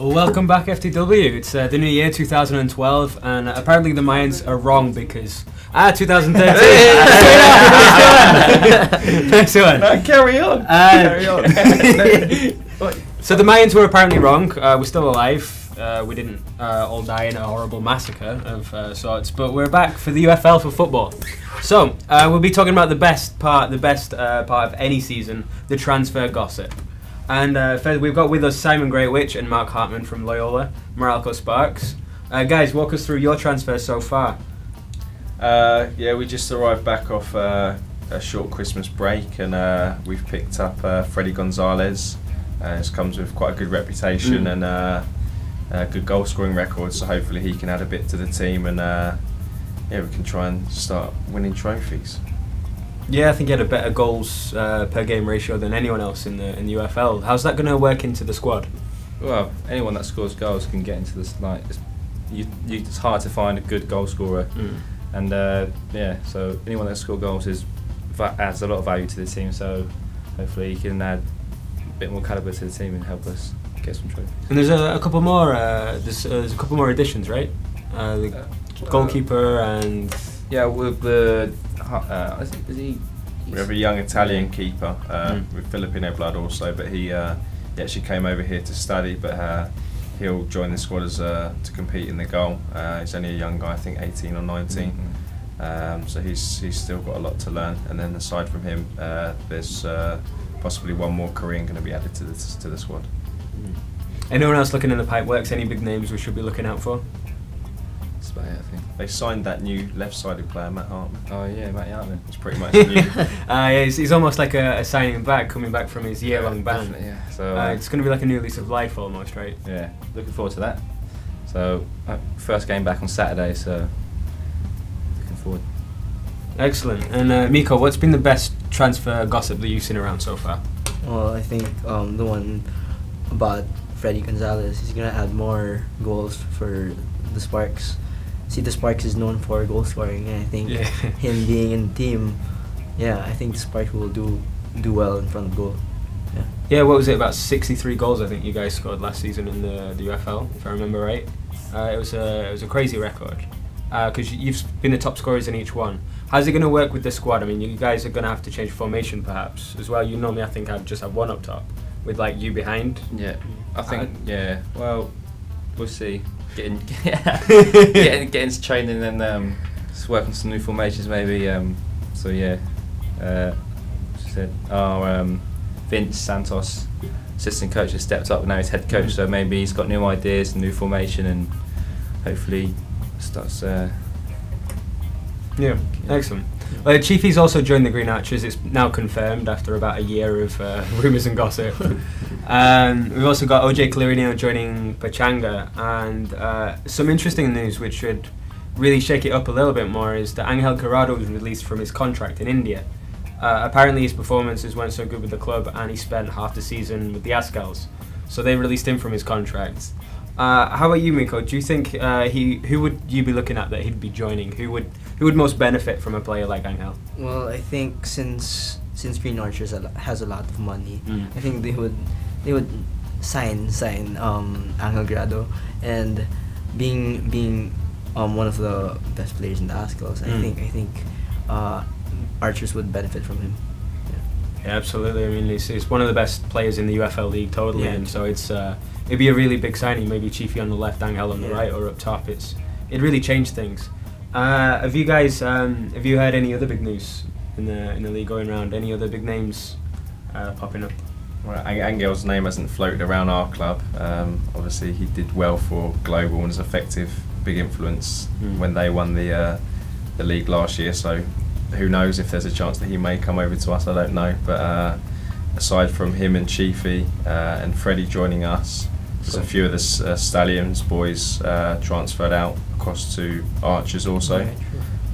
Welcome back, FTW. It's the new year, 2012, and apparently the Mayans are wrong because 2013. Next one. No, carry on. Carry on. So the Mayans were apparently wrong. We're still alive. We didn't all die in a horrible massacre of sorts, but we're back for the UFL for football. So we'll be talking about the best part of any season, the transfer gossip. And we've got with us Simon Greatwich and Mark Hartman from Loyola, Moralco Sparks. Guys, walk us through your transfers so far. Yeah, we just arrived back off a short Christmas break, and we've picked up Freddie Gonzalez. This comes with quite a good reputation and a good goal scoring record, so hopefully he can add a bit to the team, and yeah, we can try and start winning trophies. Yeah, I think he had a better goals per game ratio than anyone else in the UFL. How's that going to work into the squad? Well, anyone that scores goals can get into this. Like, it's hard to find a good goal scorer, and yeah, so anyone that scores goals adds a lot of value to the team. So hopefully he can add a bit more calibre to the team and help us get some trophies. And there's a couple more. There's a couple more additions, right? The goalkeeper and with the. We have a young Italian keeper with Filipino blood also, but he actually came over here to study, but he'll join the squad as to compete in the goal. He's only a young guy, I think 18 or 19, so he's still got a lot to learn. And then aside from him, there's possibly one more Korean going to be added to the squad. Anyone else looking in the pipe works? Any big names we should be looking out for? I think they signed that new left-sided player, Matt Hartman. Oh yeah, Matt Hartman. It's pretty much new. Yeah, he's almost like a signing back, coming back from his year-long ban. Yeah, so it's going to be like a new lease of life almost, right? Yeah, looking forward to that. So first game back on Saturday, so looking forward. Excellent. And Miko, what's been the best transfer gossip that you've seen around so far? Well, I think the one about Freddie Gonzalez, he's going to add more goals for the Sparks. See, the Sparks is known for goal scoring, and I think him being in the team, I think the Sparks will do well in front of goal. Yeah, what was it, about 63 goals I think you guys scored last season in the UFL, if I remember right. It was a crazy record because you've been the top scorers in each one. How's it going to work with the squad? I mean, you guys are going to have to change formation perhaps as well. You normally, I think, I'd just have one up top with like you behind. Yeah, I think well, we'll see. Getting into training and just work on some new formations maybe. So yeah, our Vince Santos, assistant coach, has stepped up and now he's head coach. So maybe he's got new ideas, and new formation, and hopefully starts. Excellent. Well, Chiefy's also joined the Green Archers. It's now confirmed after about a year of rumours and gossip. We've also got OJ Clarino joining Pachanga, and some interesting news which should really shake it up a little bit more is that Angel Corrado was released from his contract in India. Apparently his performances weren't so good with the club, and he spent half the season with the Ascals, so they released him from his contract. How about you, Miko? Do you think who would you be looking at that he'd be joining? Who would most benefit from a player like Angel? Well, I think since Green Archers has a lot of money, I think they would sign Angel Grado, and being one of the best players in the Ascals, I think Archers would benefit from him. Yeah, absolutely. I mean, he's one of the best players in the UFL league, totally, and so it'd be a really big signing. Maybe Chiefy on the left, Angel on the right, or up top. It really changed things. Have you guys have you heard any other big news in the league going around? Any other big names popping up? Well, Angel's name hasn't floated around our club. Obviously, he did well for Global and was effective, big influence when they won the league last year. So who knows if there's a chance that he may come over to us? I don't know. But aside from him and Chiefy and Freddie joining us, there's a few of the Stallions boys transferred out across to Archers also.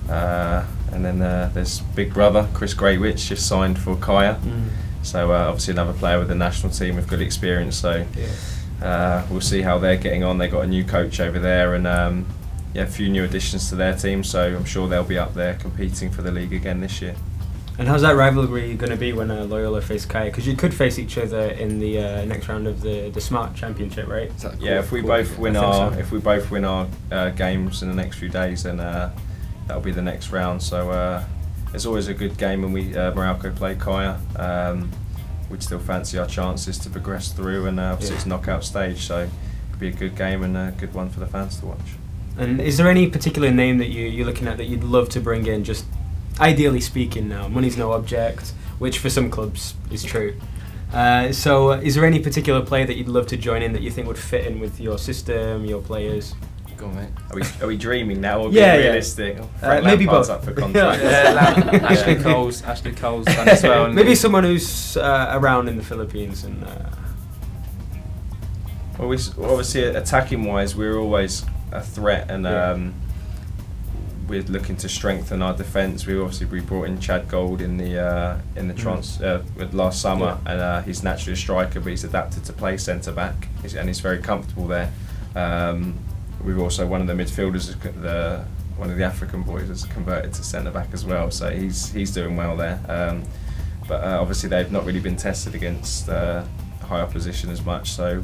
And then there's big brother Chris Greatwich just signed for Kaya. So obviously another player with the national team with good experience. So we'll see how they're getting on. They've got a new coach over there, and a few new additions to their team. So I'm sure they'll be up there competing for the league again this year. And how's that rivalry going to be when Loyola face Kaya? Because you could face each other in the next round of the Smart Championship, right? Yeah, if we both win our games in the next few days, then that'll be the next round. So it's always a good game when we Morocco play Kaya. We'd still fancy our chances to progress through, and obviously it's knockout stage, so it'll be a good game and a good one for the fans to watch. And is there any particular name that you're looking at that you'd love to bring in, just ideally speaking now? Money's no object, which for some clubs is true. So is there any particular player that you'd love to join in that you think would fit in with your system, your players? Go on, mate. Are we dreaming now or being realistic? Maybe both. Up for contract. Ashley Cole's done as well. Maybe someone who's around in the Philippines. And well, obviously attacking wise, we're always a threat, and we're looking to strengthen our defence. We brought in Chad Gold in the last summer, and he's naturally a striker, but he's adapted to play centre back, and he's very comfortable there. We've also one of the midfielders, one of the African boys, has converted to centre back as well, so he's doing well there. But obviously they've not really been tested against high opposition as much, so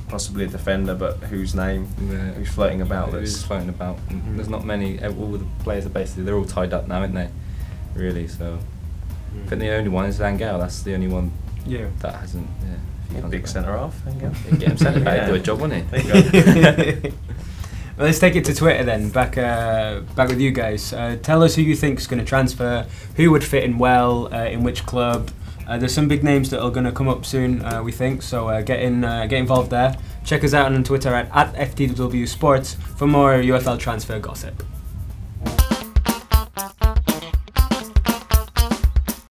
possibly a defender, but whose floating about? Who's floating about? There's not many. All the players they're all tied up now, aren't they? Really, so I think the only one is Angel. That's the only one that hasn't. A big centre half. Get him centre back. Do a job, wouldn't he? There you go. Well, let's take it to Twitter then. Back with you guys. Tell us who you think is going to transfer, who would fit in well, in which club. There's some big names that are going to come up soon, we think. So get involved there. Check us out on Twitter at FTW Sports for more UFL transfer gossip.